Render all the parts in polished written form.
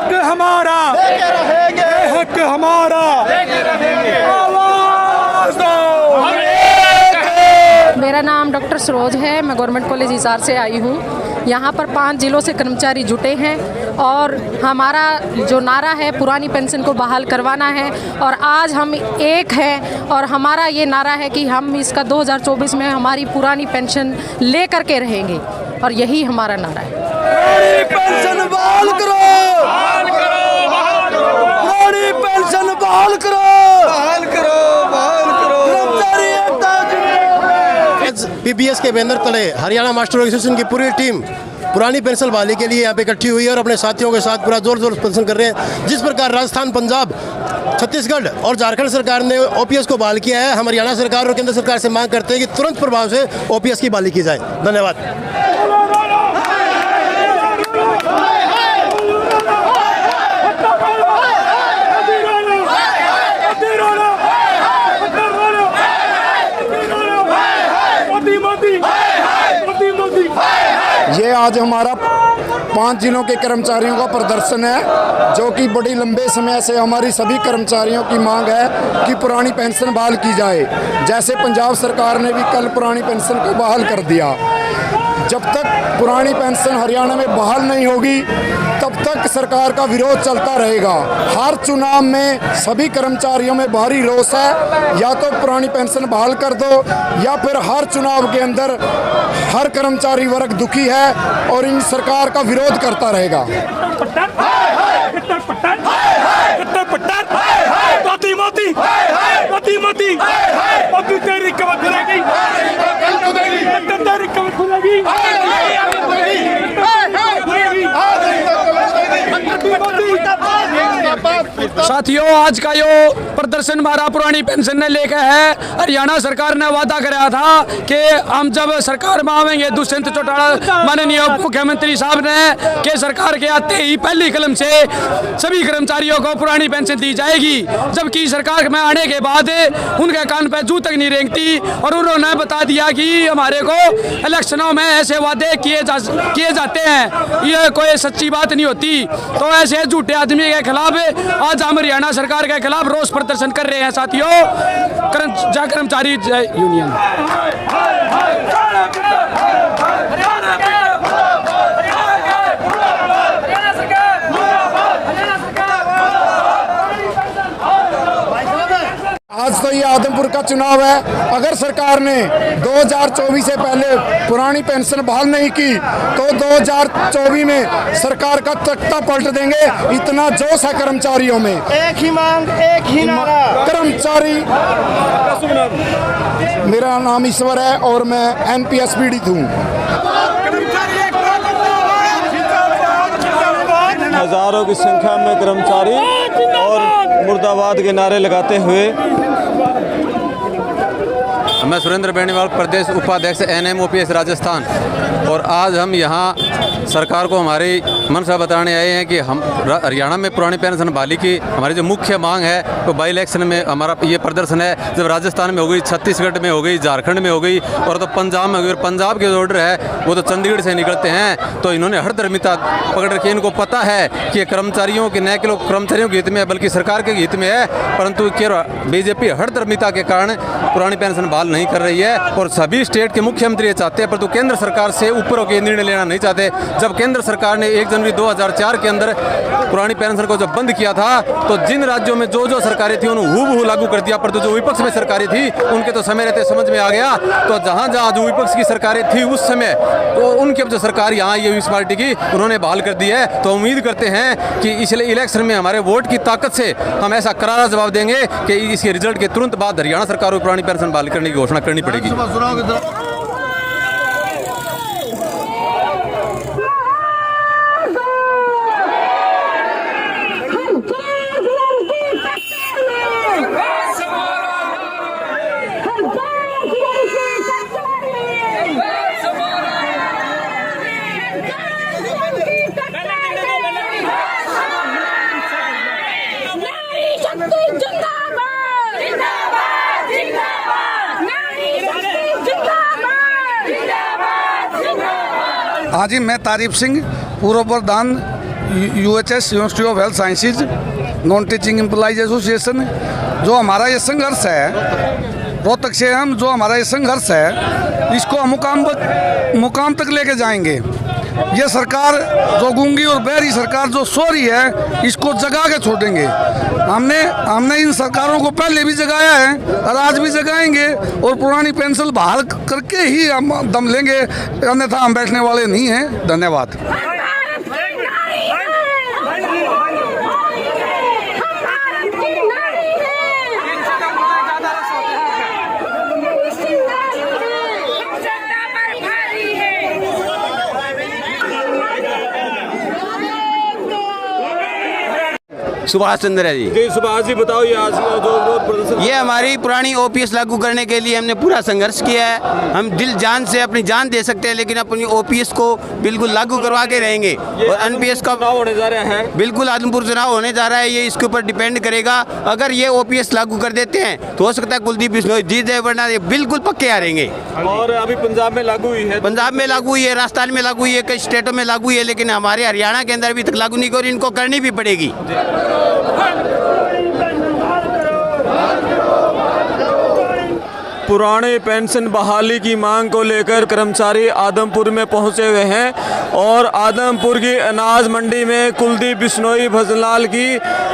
हक हमारा लेके रहेंगे, हक हमारा लेके रहेंगे। आवाज दो। मेरा नाम डॉक्टर सरोज है। मैं गवर्नमेंट कॉलेज हिसार से आई हूँ। यहाँ पर 5 जिलों से कर्मचारी जुटे हैं और हमारा जो नारा है पुरानी पेंशन को बहाल करवाना है। और आज हम एक हैं और हमारा ये नारा है कि हम इसका 2024 में हमारी पुरानी पेंशन ले करके रहेंगे और यही हमारा नारा है। पुरानी पेंशन बहाल करो, पुरानी पेंशन बहाल करो, बहाल करो, बहाल करो। कर्मचारी एकता पीबीएस के बैनर तले हरियाणा मास्टर एसोसिएशन की पूरी टीम पुरानी पेंशन बहाली के लिए यहाँ पे इकट्ठी हुई है और अपने साथियों के साथ पूरा जोर जोर से पेंशन कर रहे हैं। जिस प्रकार राजस्थान, पंजाब, छत्तीसगढ़ और झारखंड सरकार ने ओपीएस को बहाल किया है, हम हरियाणा सरकार और केंद्र सरकार से मांग करते हैं कि तुरंत प्रभाव से ओपीएस की बहाली की जाए। धन्यवाद। ये आज हमारा 5 जिलों के कर्मचारियों का प्रदर्शन है, जो कि बड़ी लंबे समय से हमारी सभी कर्मचारियों की मांग है कि पुरानी पेंशन बहाल की जाए। जैसे पंजाब सरकार ने भी कल पुरानी पेंशन को बहाल कर दिया। जब तक पुरानी पेंशन हरियाणा में बहाल नहीं होगी तब तक सरकार का विरोध चलता रहेगा। हर चुनाव में सभी कर्मचारियों में भारी रोष है, या तो पुरानी पेंशन बहाल कर दो या फिर हर चुनाव के अंदर हर कर्मचारी वर्ग दुखी है और इन सरकार का विरोध करता रहेगा। साथियों, आज का यो प्रदर्शन हमारा पुरानी पेंशन ने लेकर है। हरियाणा सरकार ने वादा कराया था कि हम जब सरकार में आवेंगे, दुष्यंत चौटाला माननीय मुख्यमंत्री साहब ने कि सरकार के आते ही पहली कलम से सभी कर्मचारियों को पुरानी पेंशन दी जाएगी। जबकि सरकार में आने के बाद उनके कान पे जू तक नहीं रेंगती और उन्होंने बता दिया कि हमारे को इलेक्शनों में ऐसे वादे किए जाते हैं, ये कोई सच्ची बात नहीं होती। तो ऐसे झूठे आदमी के खिलाफ आज हम हरियाणा सरकार के खिलाफ रोष प्रदर्शन कर रहे हैं। साथियों, कर्मचारी यूनियन आज तो ये आदमपुर का चुनाव है। अगर सरकार ने 2024 से पहले पुरानी पेंशन बहाल नहीं की तो 2024 में सरकार का तख्ता पलट देंगे। इतना जोश है कर्मचारियों में। एक ही मांग, एक ही नारा। कर्मचारी, मेरा नाम ईश्वर है और मैं एनपीएस पीड़ित हूँ। हजारों की संख्या में कर्मचारी और मुर्दाबाद के नारे लगाते हुए। मैं सुरेंद्र बेनीवाल, प्रदेश उपाध्यक्ष NMOPS राजस्थान। और आज हम यहाँ सरकार को हमारी मनसा बताने आए हैं कि हम हरियाणा में पुरानी पेंशन बहाली की हमारी जो मुख्य मांग है, तो बाई इलेक्शन में हमारा ये प्रदर्शन है। जब राजस्थान में हो गई, छत्तीसगढ़ में हो गई, झारखंड में हो गई और तो पंजाब में हो गई। और पंजाब के जो ऑर्डर है वो तो चंडीगढ़ से निकलते हैं। तो इन्होंने हर धर्मिता पकड़ रखी है। इनको पता है कि कर्मचारियों के न केवल कर्मचारियों के हित में है बल्कि सरकार के हित में है, परंतु बीजेपी हर धर्मिता के कारण पुरानी पेंशन बहाल नहीं कर रही है। और सभी स्टेट के मुख्यमंत्री ये चाहते हैं, परंतु केंद्र सरकार से ऊपर होकर निर्णय लेना नहीं चाहते। जब केंद्र सरकार ने 1 जनवरी 2004 के अंदर पुरानी पेंशन को जब बंद किया था, तो जिन राज्यों में जो जो सरकारें थी उन्होंने हूबहू लागू कर दिया, परंतु जो विपक्ष में सरकारें थी उनके तो समय रहते समझ में आ गया। तो जहां जहां जो विपक्ष की सरकारें थी उस समय, तो उनकी जो सरकार यहाँ आई है इस पार्टी की, उन्होंने बहाल कर दी है। तो उम्मीद करते हैं कि इसलिए इलेक्शन में हमारे वोट की ताकत से हम ऐसा करारा जवाब देंगे कि इसके रिजल्ट के तुरंत बाद हरियाणा सरकार को पुरानी पेंशन बहाल करने की घोषणा करनी पड़ेगी। हाँ जी, मैं तारीफ सिंह, पूर्व प्रधान UHS university of health sciences non teaching employees association, जो हमारा ये संघर्ष है रोहतक से हम जो हमारा ये संघर्ष है इसको हम मुकाम तक लेके जाएंगे। ये सरकार जो गूंगी और बहरी सरकार जो सो रही है इसको जगा के छोड़ेंगे। हमने इन सरकारों को पहले भी जगाया है और आज भी जगाएंगे और पुरानी पेंशन बहाल करके ही हम दम लेंगे, अन्यथा हम बैठने वाले नहीं हैं। धन्यवाद। सुभाष चंद्र है जी। सुभाष जी बताओ, ये आज का जो विरोध प्रदर्शन, ये हमारी पुरानी ओपीएस लागू करने के लिए हमने पूरा संघर्ष किया है। हम दिल जान से अपनी जान दे सकते हैं, लेकिन अपनी ओपीएस को बिल्कुल लागू करवा के रहेंगे। और एनपीएस का चुनाव होने जा रहे हैं, बिल्कुल आदमपुर चुनाव होने जा रहा है, ये इसके ऊपर डिपेंड करेगा। अगर ये ओपीएस लागू कर देते हैं तो हो सकता है कुलदीप बिश्नोई जीत जाए, वरना ये बिल्कुल पक्के हारेंगे। और अभी पंजाब में लागू हुई है, पंजाब में लागू हुई है, राजस्थान में लागू हुई है, कई स्टेटों में लागू हुई है, लेकिन हमारे हरियाणा के अंदर अभी तक लागू नहीं, और इनको करनी भी पड़ेगी। पुराने पेंशन बहाली की मांग को लेकर कर्मचारी आदमपुर में पहुंचे हुए हैं और आदमपुर की अनाज मंडी में कुलदीप बिश्नोई भजनलाल की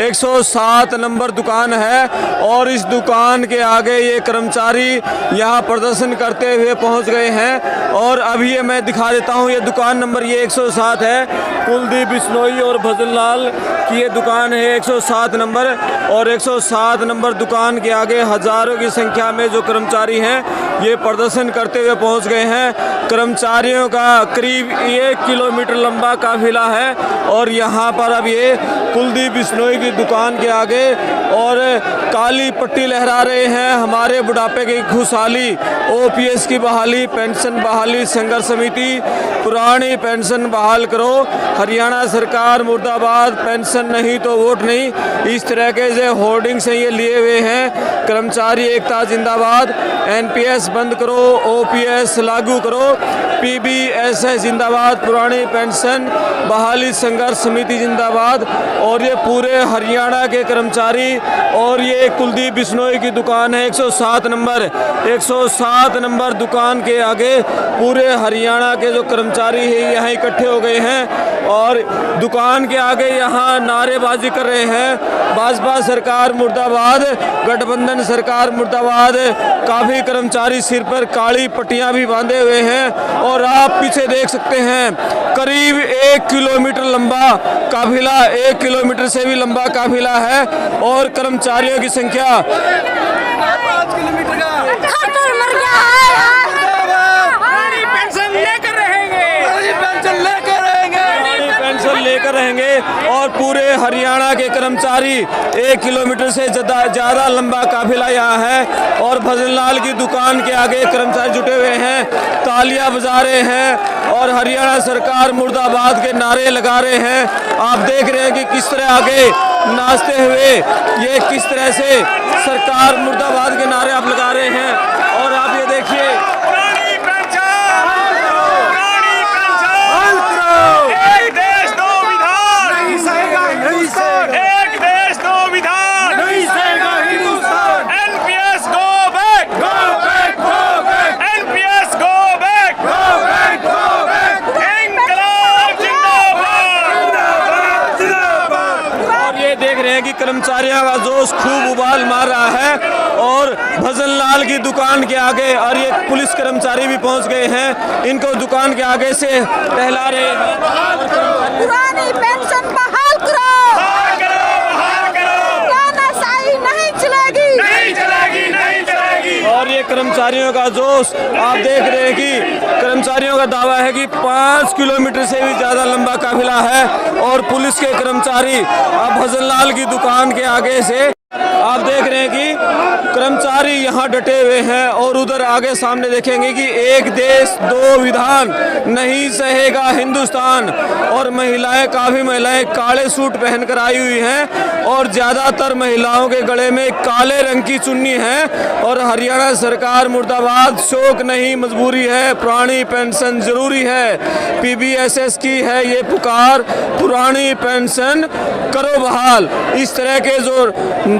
107 नंबर दुकान है और इस दुकान के आगे ये कर्मचारी यहां प्रदर्शन करते हुए पहुंच गए हैं। और अभी ये मैं दिखा देता हूं, ये दुकान नंबर ये 107 है, कुलदीप बिश्नोई और भजनलाल की ये दुकान है 107 नंबर। और 107 नंबर दुकान के आगे हजारों की संख्या में जो कर्मचारी हैं ये प्रदर्शन करते हुए पहुंच गए हैं। कर्मचारियों का करीब 1 किलोमीटर लंबा काफिला है और यहाँ पर अब ये कुलदीप बिश्नोई की दुकान के आगे और काली पट्टी लहरा रहे हैं। हमारे बुढ़ापे की खुशहाली, ओपीएस की बहाली, पेंशन बहाली संघर्ष समिति, पुरानी पेंशन बहाल करो, हरियाणा सरकार मुर्दाबाद, पेंशन नहीं तो वोट नहीं, इस तरह के जो होर्डिंग से ये लिए हुए हैं। कर्मचारी एकता जिंदाबाद, एनपीएस बंद करो, ओपीएस लागू करो, पीबीएसएस जिंदाबाद, पुरानी पेंशन बहाली संघर्ष समिति जिंदाबाद। और ये पूरे हरियाणा के कर्मचारी, और ये कुलदीप बिश्नोई की दुकान है 107 नंबर, 107 नंबर दुकान के आगे पूरे हरियाणा के जो कर्मचारी हैं यहाँ इकट्ठे हो गए हैं और दुकान के आगे यहाँ नारेबाजी कर रहे हैं, भाजपा सरकार मुर्दाबाद, गठबंधन सरकार मुर्दाबाद। काफ़ी कर्मचारी सिर पर काली पट्टियां भी बांधे हुए हैं और आप पीछे देख सकते हैं करीब 1 किलोमीटर लंबा काफिला, 1 किलोमीटर से भी लंबा काफिला है और कर्मचारियों की संख्या 5 किलोमीटर का लेकर रहेंगे और पूरे हरियाणा के कर्मचारी 1 किलोमीटर से ज़्यादा लंबा काफिला यहाँ है और भजनलाल की दुकान के आगे कर्मचारी जुटे हुए हैं, तालियां बजा रहे हैं और हरियाणा सरकार मुर्दाबाद के नारे लगा रहे हैं। आप देख रहे हैं कि किस तरह आगे नाचते हुए ये किस तरह से सरकार मुर्दाबाद के नारे आप लगा रहे हैं। और आप ये देखिए, कि कर्मचारियों का जोश खूब उबाल मार रहा है और भजनलाल की दुकान के आगे और ये पुलिस कर्मचारी भी पहुंच गए हैं, इनको दुकान के आगे से टहला रहे हैं। पुरानी पेंशन बहाल करो, तानाशाही नहीं चलेगी, नहीं चलेगी, नहीं चलेगी। और ये कर्मचारियों का जोश आप देख रहे हैं कि कर्मचारियों का दावा है कि 5 किलोमीटर से भी ज़्यादा लंबा काफिला है और पुलिस के कर्मचारी अब भजनलाल की दुकान के आगे से आप देख रहे हैं कि कर्मचारी यहाँ डटे हुए हैं और उधर आगे सामने देखेंगे कि एक देश दो विधान नहीं सहेगा हिंदुस्तान। और महिलाएं, काफ़ी महिलाएं काले सूट पहनकर आई हुई हैं और ज़्यादातर महिलाओं के गले में काले रंग की चुन्नी है। और हरियाणा सरकार मुर्दाबाद, शौक नहीं मजबूरी है, पुरानी पेंशन जरूरी है। PBSS की है ये पुकार, पुरानी पेंशन करो बहाल। इस तरह के जो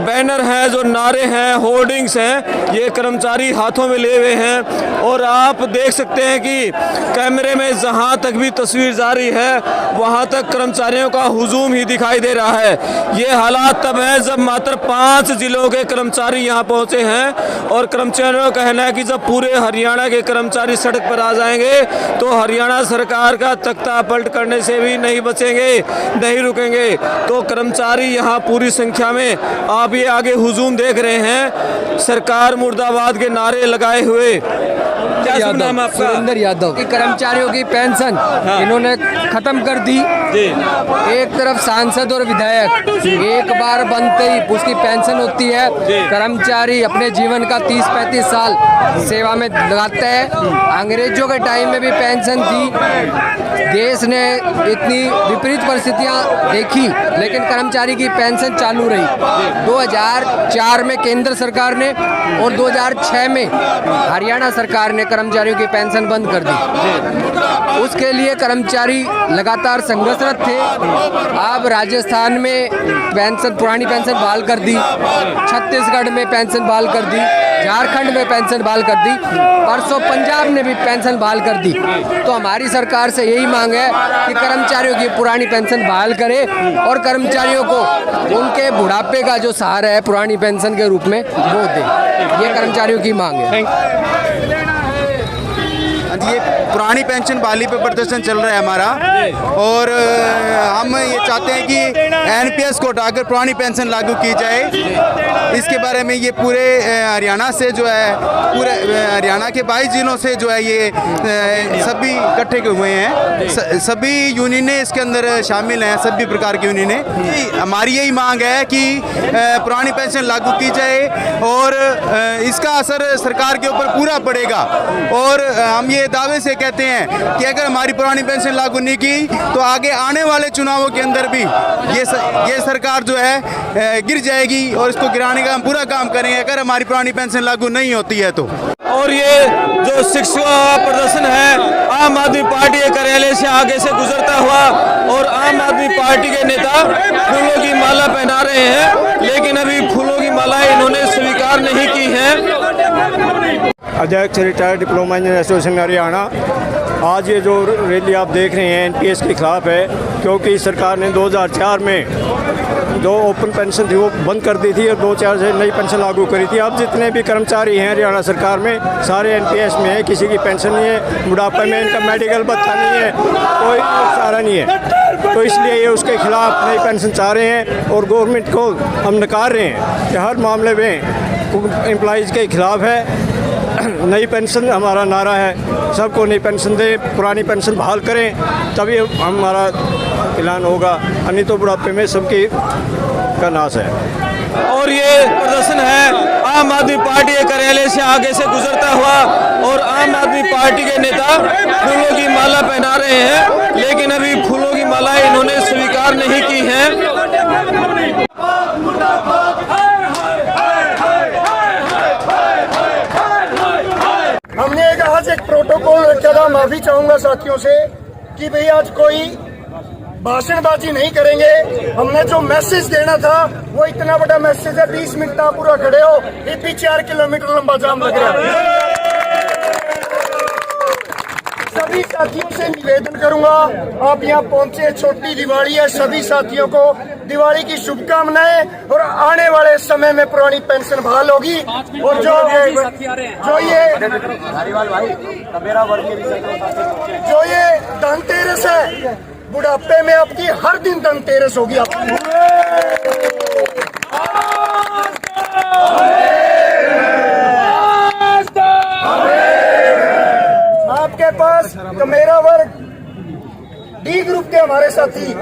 बैनर हैं, जो नारे हैं, होर्डिंग्स हैं, ये कर्मचारी हाथों में ले हुए हैं। और आप देख सकते हैं कि कैमरे में जहां तक भी तस्वीर जारी है वहां तक कर्मचारियों का हुजूम ही दिखाई दे रहा है। ये हालात तब है जब मात्र 5 जिलों के कर्मचारी यहां पहुंचे हैं। और कर्मचारियों का कहना है कि जब पूरे हरियाणा के कर्मचारी सड़क पर आ जाएंगे तो हरियाणा सरकार का तख्ता पलट करने से भी नहीं बचेंगे, नहीं रुकेंगे। तो कर्मचारी यहाँ पूरी संख्या में, आप ये आगे हुजूम देख रहे हैं, सरकार मुर्दाबाद के नारे लगाए हुए। क्या शुभ नाम है आपका? सुरेंद्र यादव। की कर्मचारियों की पेंशन इन्होंने खत्म कर दी। एक तरफ सांसद और विधायक एक बार बनते ही उसकी पेंशन होती है। कर्मचारी अपने जीवन का 30-35 साल सेवा में लगाते हैं। अंग्रेजों के टाइम में भी पेंशन थी। देश ने इतनी विपरीत परिस्थितियां देखी लेकिन कर्मचारी की पेंशन चालू रही। 2004 में केंद्र सरकार ने और 2006 में हरियाणा सरकार ने कर्मचारियों की पेंशन बंद कर दी। उसके लिए कर्मचारी लगातार संघर्षरत थे। अब राजस्थान में पेंशन, पुरानी पेंशन बहाल कर दी, छत्तीसगढ़ में पेंशन बहाल कर दी, झारखंड में पेंशन बहाल कर दी, परसों पंजाब ने भी पेंशन बहाल कर दी। तो हमारी सरकार से यही मांग है कि कर्मचारियों की पुरानी पेंशन बहाल करे और कर्मचारियों को उनके बुढ़ापे का जो सहारा है पुरानी पेंशन के रूप में वो दे। ये कर्मचारियों की मांग है। ये पुरानी पेंशन बहाली पे प्रदर्शन चल रहा है हमारा। और हम ये चाहते हैं कि NPS को हटाकर पुरानी पेंशन लागू की जाए। इसके बारे में ये पूरे हरियाणा से जो है, पूरे हरियाणा के 22 जिलों से जो है ये सभी इकट्ठे हुए हैं। सभी यूनियनें इसके अंदर शामिल हैं, सभी प्रकार की यूनियनें। हमारी यही मांग है कि पुरानी पेंशन लागू की जाए और इसका असर सरकार के ऊपर पूरा पड़ेगा। और हम ये दावे से कहते हैं कि अगर हमारी पुरानी पेंशन लागू नहीं की तो आगे आने वाले चुनावों के अंदर भी ये सरकार जो है गिर जाएगी और इसको गिराने का हम पूरा काम करेंगे अगर हमारी पुरानी पेंशन लागू नहीं होती है तो। और ये जो शिक्षकों का प्रदर्शन है, आम आदमी पार्टी के कार्यालय से आगे से गुजरता हुआ और आम आदमी पार्टी के नेता फूलों की माला पहना रहे हैं, लेकिन अभी फूलों की माला इन्होंने स्वीकार नहीं की है। अध्यक्ष retired diploma engineer association Haryana, आज ये जो रैली आप देख रहे हैं NPS के खिलाफ है, क्योंकि सरकार ने 2004 में जो ओपन पेंशन थी वो बंद कर दी थी और 2004 से नई पेंशन लागू करी थी। अब जितने भी कर्मचारी हैं हरियाणा सरकार में सारे NPS में है, किसी की पेंशन नहीं है, बुढ़ापे में इनका मेडिकल भत्ता नहीं है, कोई सहारा नहीं है। तो इसलिए ये उसके खिलाफ नई पेंशन चाह रहे हैं और गवर्नमेंट को हम नकार रहे हैं कि हर मामले में एम्प्लॉइज़ के खिलाफ है। नई पेंशन हमारा नारा है, सबको नई पेंशन दें, पुरानी पेंशन बहाल करें, तभी हमारा ऐलान होगा, नहीं तो बुढ़ापे में सबकी का नाश है। और ये प्रदर्शन है आम आदमी पार्टी के कार्यालय से आगे से गुजरता हुआ और आम आदमी पार्टी के नेता फूलों की माला पहना रहे हैं, लेकिन अभी फूलों की माला इन्होंने स्वीकार नहीं की है। हमने आज एक प्रोटोकॉल रखा था। माफी चाहूंगा साथियों से कि भाई आज कोई भाषणबाजी नहीं करेंगे। हमने जो मैसेज देना था वो इतना बड़ा मैसेज है, 20 मिनट आप पूरा खड़े हो, ये भी 4 किलोमीटर लंबा जाम लग रहा है। सभी साथियों से निवेदन करूंगा, आप यहाँ पहुंचे, छोटी दिवाली है, सभी साथियों को दिवाली की शुभकामनाएं। और आने वाले समय में पुरानी पेंशन बहाल होगी। और जो ये धनतेरस है, बुढ़ापे में आपकी हर दिन धनतेरस होगी। आपके पास तो मेरा वर्ग D ग्रुप के हमारे साथी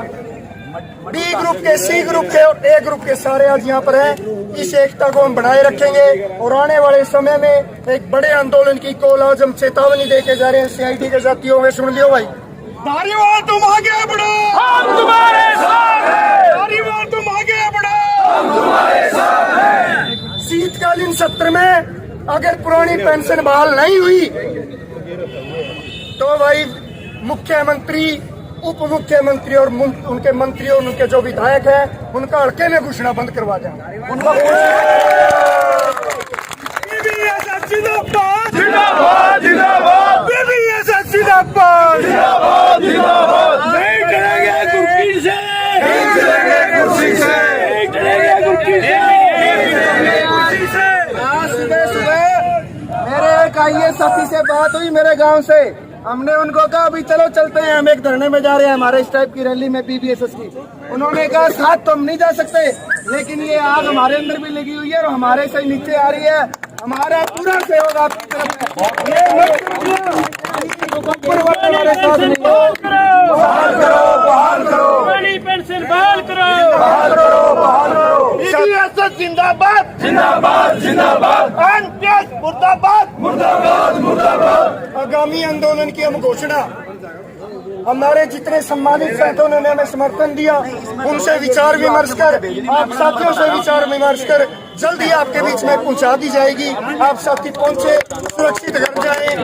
बी ग्रुप के, सी ग्रुप के और ए ग्रुप के सारे आज यहाँ पर हैं। इस एकता को हम बनाए रखेंगे और आने वाले समय में एक बड़े आंदोलन की कॉल आज हम चेतावनी देके जा रहे हैं CID के साथियों में। सुन लियो भाई, धारीवाल तुम आगे बढ़ो, हम तुम्हारे साथ हैं। धारीवाल तुम आगे बढ़ो, हम तुम्हारे साथ हैं। शीतकालीन सत्र में अगर पुरानी पेंशन बहाल नहीं हुई तो भाई मुख्यमंत्री, उप मुख्यमंत्री और उनके मंत्री और उनके जो विधायक हैं उनका हल्के में घोषणा बंद करवा देंगे। उनका जिंदाबाद जिंदाबाद जिंदाबाद, जिंदाबाद जिंदाबाद, नहीं डरेंगे कुर्सी से, नहीं डरेंगे कुर्सी से, नहीं डरेंगे कुर्सी से। आज सुबह मेरे एक आईएएस साथी से बात हुई मेरे गांव से, हमने उनको कहा अभी चलो चलते हैं, हम एक धरने में जा रहे हैं हमारे इस टाइप की रैली में BBSS की। उन्होंने कहा साथ तो हम नहीं जा सकते, लेकिन ये आग हमारे अंदर भी लगी हुई है और हमारे से नीचे आ रही है, हमारा पूरा सहयोग आपकी तरफ है। ये हमारे साथ नहीं हो, बहाल करो, बहाल करो, पेंशन बहाल करो, बहाल करो, बहाल करो। BBSS जिंदाबाद जिंदाबाद जिंदाबाद, NPS मुर्दाबाद मुर्दाबाद मुर्दाबाद। आगामी आंदोलन की हम घोषणा, हमारे जितने सम्मानित साथियों ने हमें समर्थन दिया उनसे विचार विमर्श कर, आप साथियों से विचार विमर्श कर जल्द ही आपके बीच में पहुंचा दी जाएगी। आप साथी पहुंचे, सुरक्षित घर जाएं,